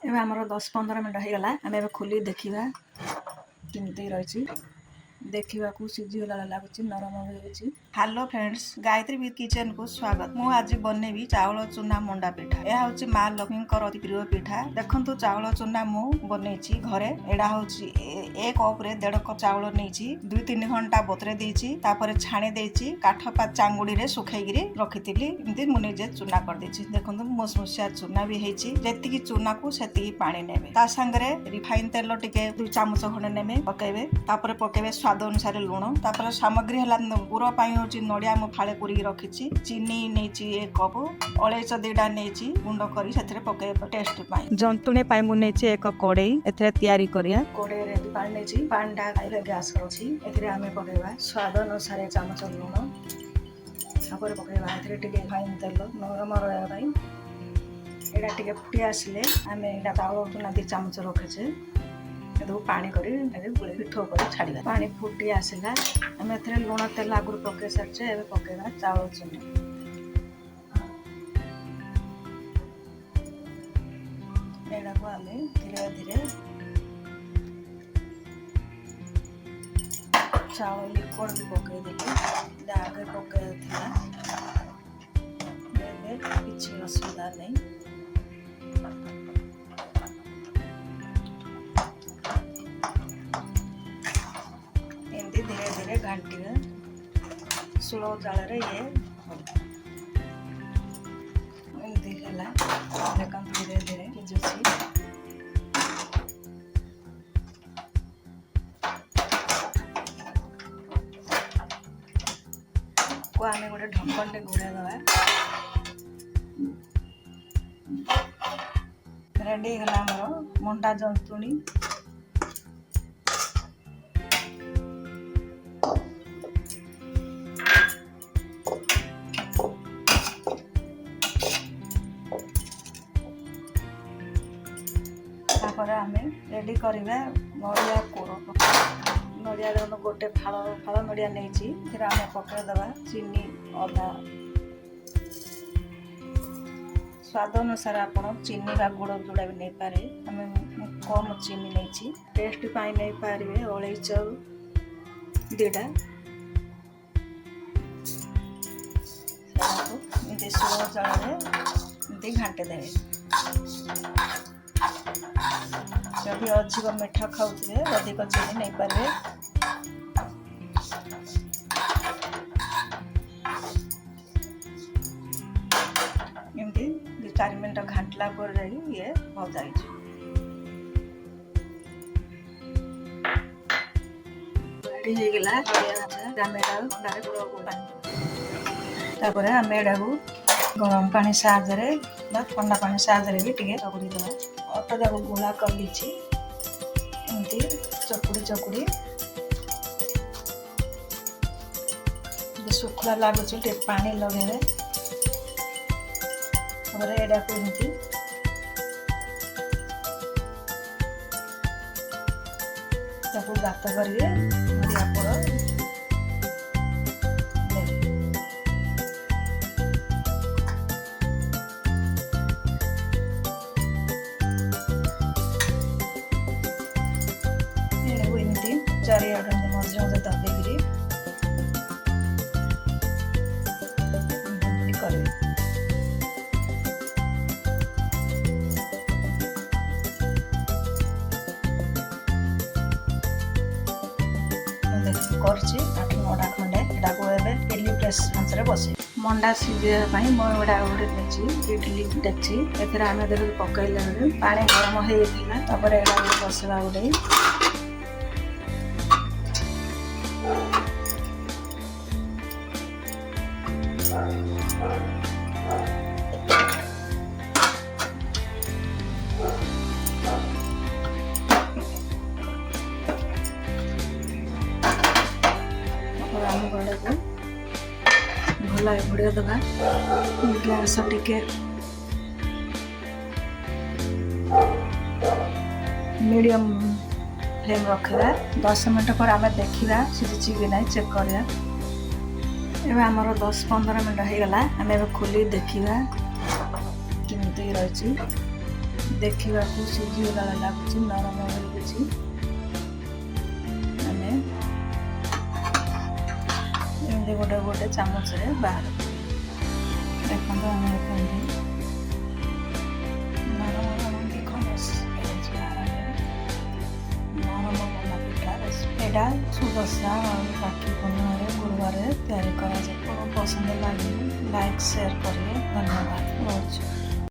ଏବେ ଆମର 10-15 ମିନିଟ୍ ହେଇଗଲା। ଆମେ ଏବେ ଖୋଲି ଦେଖିବା କେମିତି ରହିଛି। देखा सीझीगला लगुच नरम हो। हेलो फ्रेंड्स, गायत्री किचन को स्वागत। मु आज बनैबी चावल चूना मंडा पिठा। यह हूँ माँ लक्ष्मी अति प्रिय पिठा। देखु चावल चूना मु बनई घरे। एडा हूँ एक कप रे 1.5 कप चावल नहीं 2-3 घंटा बतरे देछि। तापर छाणी देछि काठ चांगुड़ी रे सुखैगिरी रखिथिली। एमती मु निजे चूना कर देछि। देखंतु मुसमुसिया चूना भी हेछि। जेतिकी चूना को सेतिकी पानी नेबे। ता संगरे रिफाइन तेल टिके 2 चामच खंडे नेबे पकेबे। तापर पकेबे स्वाद अनुसार लुण। तापर सामग्री हला पुर पाई होछि नडिया मु फाळे पुरी रखिछि। चीनी नेछि 1 कप। अलैच 2टा नेछि गुंड करी सेथरे पकेबे टेस्ट पाई। जंतुणे पाई मु नेछि 1 कड़ाई। एथरे तयारी करिया। कड़ाई रे पानी नेछि। पांडा खाइले गैस अछि। एथरे आमे पकेबा स्वाद अनुसार चामच लुण। तापर पकेबा एथरे टिके फाइन तेल नरम रहया पाई। एडा टिके फुटी आसले आमे एडा चावल चूना 2 चामच रखेछे। पानी करी पिठो कर छाड़ा। पानी फुटी आसला आम ए लुण तेल आगुरी पकई सारे। एवं पकेबा चावल चूना। एडा को आम धीरे धीरे चावल लिक्विड भी पकईदे। आगे पकई किसी असुविधा नहीं। धीरे धीरे घाटी स्लो जाल रे ये देखा धीरे धीरे भिजुची। को आम गोटे ढक्कन टे घोड़ा दवा। रेडी गला हमर मंडा जंतुणी। आमे रेडी करिबा नडिया कोर। नडिया रे गोटे फाळ नडिया नेछि। फिर आमे पके दबा चीनी अधा। स्वाद अनुसार आपण चीनी बा गुड़ जोड़ा भी नहीं पारे। आमे कम चीनी नेछि। टेस्ट पाई नहीं पारिबे अलैच 2टा। एते स्लो जल रे एते घाटे देबे। जदि अधिक मिठा खाऊे अधिक चीनी नहीं पारे। एमती 2-4 मिनट घाटला पर ये भजा। रेडी हो गला आम एडा को गरम पानी साहाଯ୍य ठंडा पानी साहाଯ୍य भी टिके चकुड़ी दवा। अटा जाक गुला कर लीची। एमती चकुड़ी चकुड़ी शुखला लगुच पानी लगे। एडा को एमती गात करेंगे। चारिआडे मझे मझे दबेगी करें। करछि 8-9टा खंडे। एटा को एबे इडली प्रेस आंचरे बसे। मंडा सीझे पाई मो एडा गोटे देछि इडली देखछि। एथरे आमे देबे पकैले पानी गरम हे थिला। तापर एडा बसेबा गोटे। भला घोड़े दबा। गैस टिके मीडियम फ्लेम रखा। 10 मिनट पर आम देखा सीझी कि ना चेक करिया। एबे हमर 10-15 मिनट हो गला। आम खोली देखा केमती रही। देखा सीझीगला लगुच नरम हो गोटे गोटे चामच बाहर देखो पिठा सुदशा राखी पूर्णिमा गुरुवार तैयारी कर पसंद लगे लाइक शेयर करेंगे। धन्यवाद।